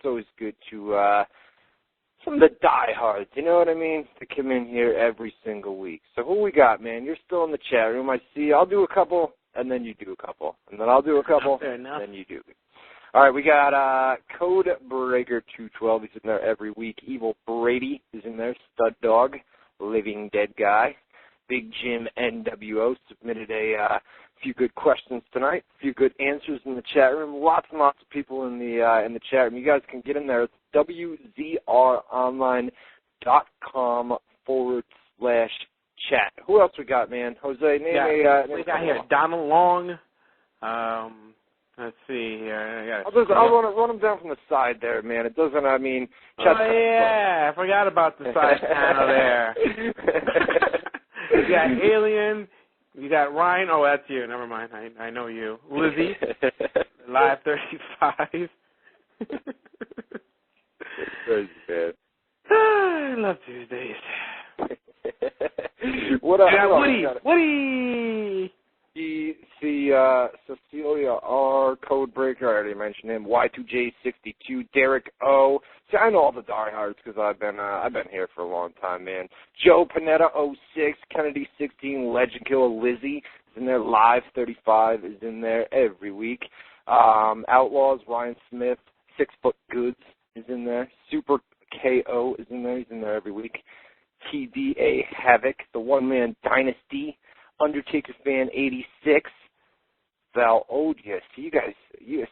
It's always good to some of the diehards, you know what I mean, to come in here every single week. So who we got, man? You're still in the chat room. I see. I'll do a couple, and then you do a couple, and then I'll do a couple, and then you do. All right, we got Code Breaker 212. He's in there every week. Evil Brady is in there. Stud Dog, Living Dead Guy. Big Jim NWO submitted a few good questions tonight. A few good answers in the chat room. Lots and lots of people in the chat room. You guys can get in there. It's WZROnline.com/chat. Who else we got, man? Jose, name we got here Donald Long. Let's see here. I'll run them down from the side there, man. It doesn't, I mean... I forgot about the side panel there. You got Alien. You got Ryan. Oh, that's you. Never mind. I know you. Lizzie. Live 35. Crazy, man. I love Tuesdays. What up? Woody. Cecilia R. Codebreaker, I already mentioned him. Y2J62, Derek O. See, I know all the diehards because I've been here for a long time, man. Joe Panetta 06, Kennedy 16, Legend Killer Lizzie is in there. Live 35 is in there every week. Outlaws Ryan Smith, 6 Foot Goods is in there. Super KO is in there. He's in there every week. TDA Havoc, the One Man Dynasty. Undertaker Fan 86, Val Odia. See, you guys,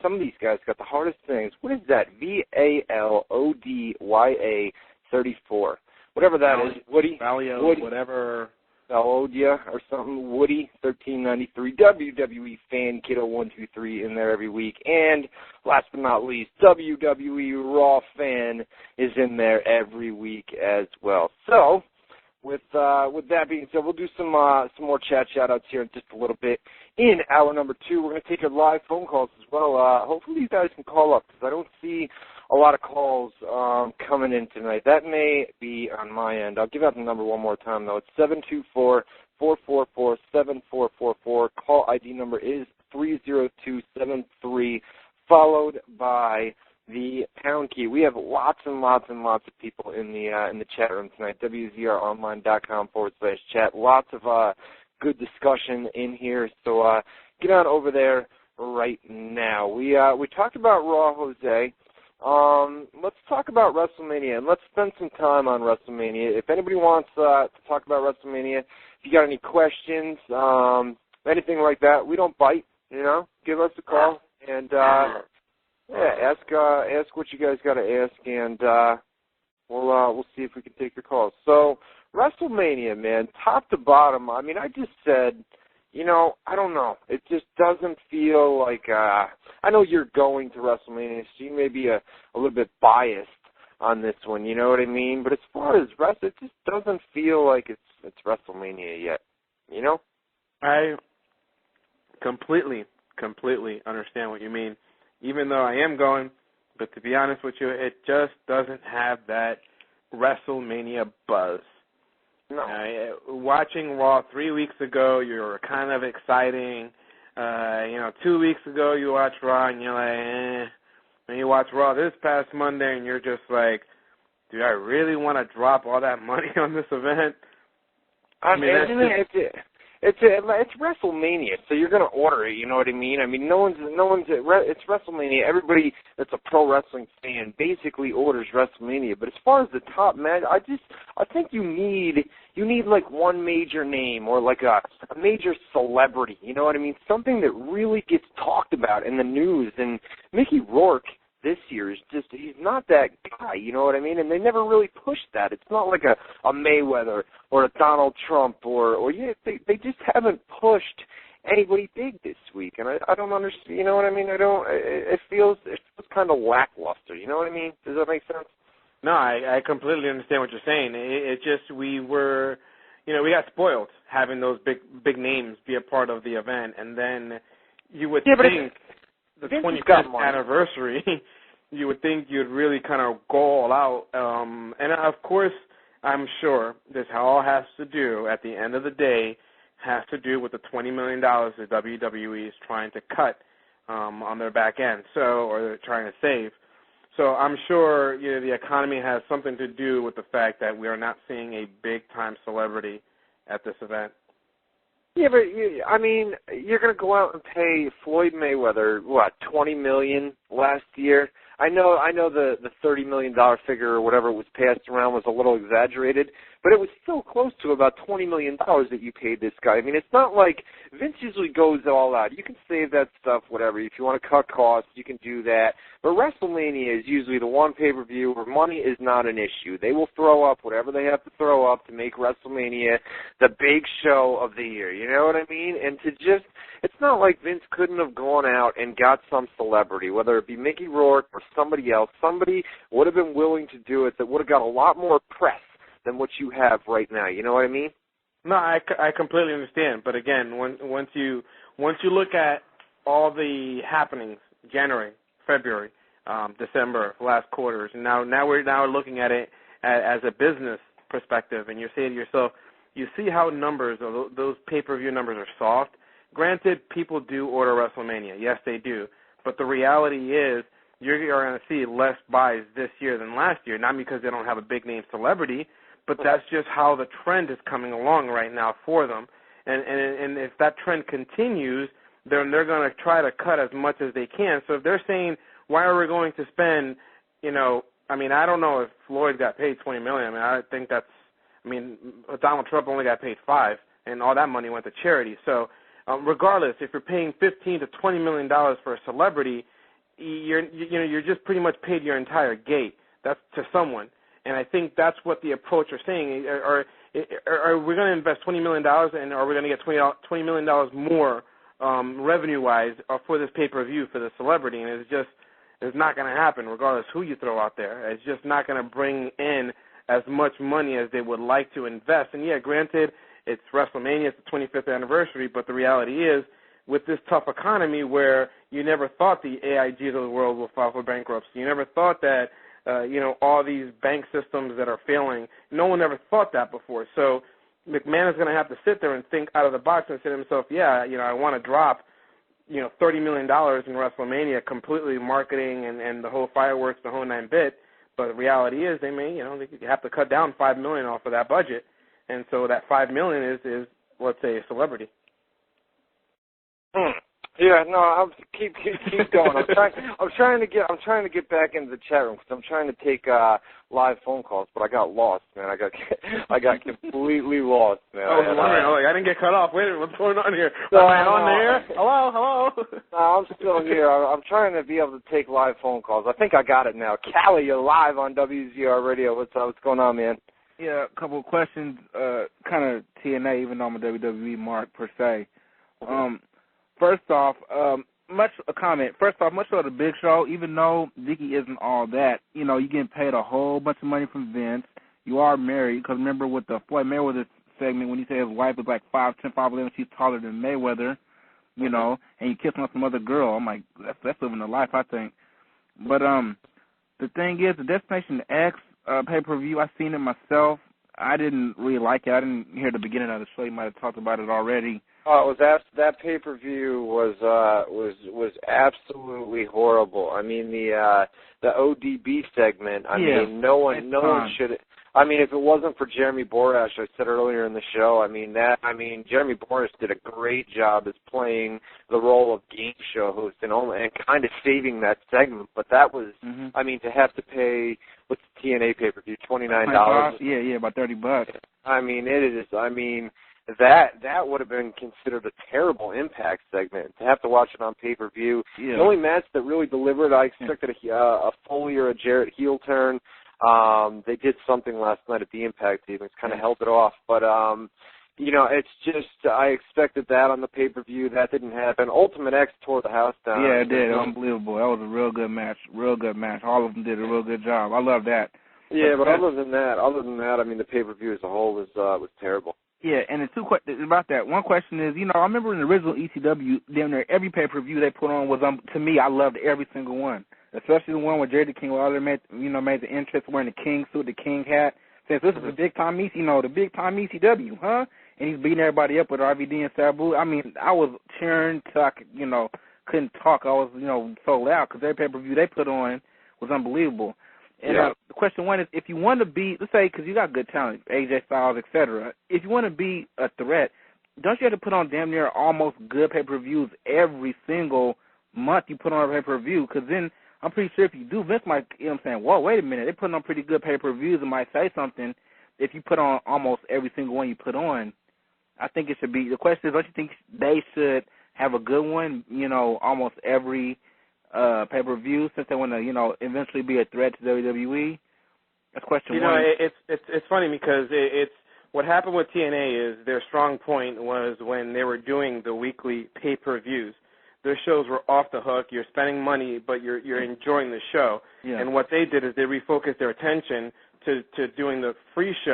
some of these guys got the hardest things. What is that? VALODYA 34. Whatever that is. Woody. Valio, whatever. Val Odia or something. Woody 1393. WWE Fan Kiddo 123 in there every week. And last but not least, WWE Raw Fan is in there every week as well. So. With that being said, we'll do some more chat shout-outs here in just a little bit. In hour number 2, we're going to take your live phone calls as well. Hopefully you guys can call up because I don't see a lot of calls coming in tonight. That may be on my end. I'll give out the number one more time, though. It's 724-444-7444. Call ID number is 30273, followed by the pound key. We have lots and lots and lots of people in the chat room tonight. WZROnline.com/chat. Lots of good discussion in here. So get on over there right now. We talked about Raw, Jose. Let's talk about WrestleMania, and let's spend some time on WrestleMania. If anybody wants to talk about WrestleMania, if you got any questions, anything like that, we don't bite. You know, give us a call and. Ask what you guys got to ask, and we'll see if we can take your calls. So, WrestleMania, man, top to bottom. I mean, I just said, I don't know. It just doesn't feel like. I know you're going to WrestleMania, so you may be a little bit biased on this one. You know what I mean? But as far as it just doesn't feel like it's WrestleMania yet. You know? I completely understand what you mean. Even though I am going, but to be honest with you, it just doesn't have that WrestleMania buzz. No. Watching Raw 3 weeks ago, you were kind of exciting. 2 weeks ago, you watched Raw, and you're like, eh. And you watch Raw this past Monday, and you're just like, do I really want to drop all that money on this event? It's WrestleMania, so you're gonna order it. You know what I mean? I mean, no one's. It's WrestleMania. Everybody that's a pro wrestling fan basically orders WrestleMania. But as far as the top match, I think you need like one major name or like a major celebrity. You know what I mean? Something that really gets talked about in the news. And Mickey Rourke this year is just, he's not that guy, you know what I mean? And they never really pushed that. It's not like a Mayweather or a Donald Trump they just haven't pushed anybody big this week. And I don't understand, you know what I mean? It feels kind of lackluster, you know what I mean? Does that make sense? No, I completely understand what you're saying. It just, we got spoiled having those big names be a part of the event. And then you would think the 25th anniversary, you would think you'd really kind of go all out. And, of course, I'm sure this all has to do, at the end of the day, has to do with the $20 million that WWE is trying to cut on their back end, or they're trying to save. So I'm sure the economy has something to do with the fact that we are not seeing a big-time celebrity at this event. Yeah, but you're going to go out and pay Floyd Mayweather $20 million last year. I know the $30 million figure or whatever was passed around was a little exaggerated, but it was still close to about $20 million that you paid this guy. I mean, it's not like Vince usually goes all out. You can save that stuff, whatever. If you want to cut costs, you can do that. But WrestleMania is usually the one pay-per-view where money is not an issue. They will throw up whatever they have to throw up to make WrestleMania the big show of the year. You know what I mean? And it's not like Vince couldn't have gone out and got some celebrity, whether it be Mickey Rourke or somebody else. Somebody would have been willing to do it that would have got a lot more press than what you have right now. You know what I mean? No, I completely understand. But again, once you look at all the happenings, January, February, December, last quarters, and now we're looking at it as a business perspective, and you're saying to yourself, you see how those pay-per-view numbers are soft. Granted, people do order WrestleMania. Yes, they do. But the reality is you're going to see less buys this year than last year, not because they don't have a big-name celebrity, but that's just how the trend is coming along right now for them. And if that trend continues, then they're going to try to cut as much as they can. So if they're saying, why are we going to spend, I don't know if Floyd got paid $20 million. I think Donald Trump only got paid $5 million, and all that money went to charity. So regardless, if you're paying $15 to $20 million for a celebrity, you're just pretty much paid your entire gate. That's to someone. And I think that's what the approach are saying. Are we going to invest $20 million, and are we going to get $20 million more revenue-wise for this pay-per-view for the celebrity? And it's not going to happen regardless who you throw out there. It's just not going to bring in as much money as they would like to invest. And, yeah, granted, it's WrestleMania, it's the 25th anniversary, but the reality is with this tough economy where you never thought the AIGs of the world will file for bankruptcy, you never thought that all these bank systems that are failing. No one ever thought that before. So McMahon is going to have to sit there and think out of the box and say to himself, I want to drop, $30 million in WrestleMania, completely marketing and the whole fireworks, the whole 9-bit. But the reality is they may, they have to cut down $5 million off of that budget. And so that $5 million is let's say, a celebrity. Yeah, no, I'll keep going. I'm trying to get back into the chat room because I'm trying to take live phone calls, but I got lost, man. I got completely lost, man. I was wondering, I didn't get cut off. Wait a minute, what's going on here? Am I on the air? Hello. No, I'm still here. I'm trying to be able to take live phone calls. I think I got it now. Callie, you're live on WZR Radio. What's going on, man? Yeah, a couple of questions, kind of TNA, even though I'm a WWE mark per se. First off, much of the Big Show, even though Vicky isn't all that, you're getting paid a whole bunch of money from Vince. You are married, because remember with the Floyd Mayweather segment, when he said his wife was like 5'10", 5'11", she's taller than Mayweather, and you kissing on some other girl. I'm like, that's living the life, I think. But the thing is, the Destination X pay-per-view, I seen it myself. I didn't really like it. I didn't hear the beginning of the show. You might have talked about it already. Oh, that pay-per-view was absolutely horrible. I mean the ODB segment. I mean no one should. I mean, if it wasn't for Jeremy Borash, I said earlier in the show. Jeremy Borash did a great job as playing the role of game show host and kind of saving that segment. But that was, I mean, to have to pay what's the TNA pay-per-view, $29. Yeah, about $30. I mean, it is. I mean. That would have been considered a terrible Impact segment. To have to watch it on pay-per-view. Yeah. The only match that really delivered, I expected a Foley or a Jarrett heel turn. They did something last night at the Impact team. It's kind of held it off. But, it's just I expected that on the pay-per-view. That didn't happen. Ultimate X tore the house down. Yeah, it did. Unbelievable. That was a real good match. All of them did a real good job. I love that. Yeah, but other than that, I mean, the pay-per-view as a whole was terrible. Yeah, and the two questions about that. One question is, I remember in the original ECW, damn near every pay-per-view they put on was, to me, I loved every single one, especially the one where Jerry the King Lawler made the entrance wearing the King suit, the King hat. Since this is the big-time ECW, huh? And he's beating everybody up with RVD and Sabu. I mean, I was cheering till I could, couldn't talk. I was, so loud because every pay-per-view they put on was unbelievable. And the question one is, if you want to be, let's say, because you got good talent, AJ Styles, etc. If you want to be a threat, don't you have to put on damn near almost good pay-per-views every single month you put on a pay-per-view? Because then I'm pretty sure if you do, Vince might, you know what I'm saying, whoa, wait a minute, they're putting on pretty good pay-per-views and might say something if you put on almost every single one you put on. I think it should be, the question is, don't you think they should have a good one, you know, almost every pay-per-view, since they want to, you know, eventually be a threat to WWE? That's question one. You know, it's funny because it's what happened with TNA is their strong point was when they were doing the weekly pay-per-views. Their shows were off the hook. You're spending money, but you're enjoying the show. Yeah. And what they did is they refocused their attention to doing the free show.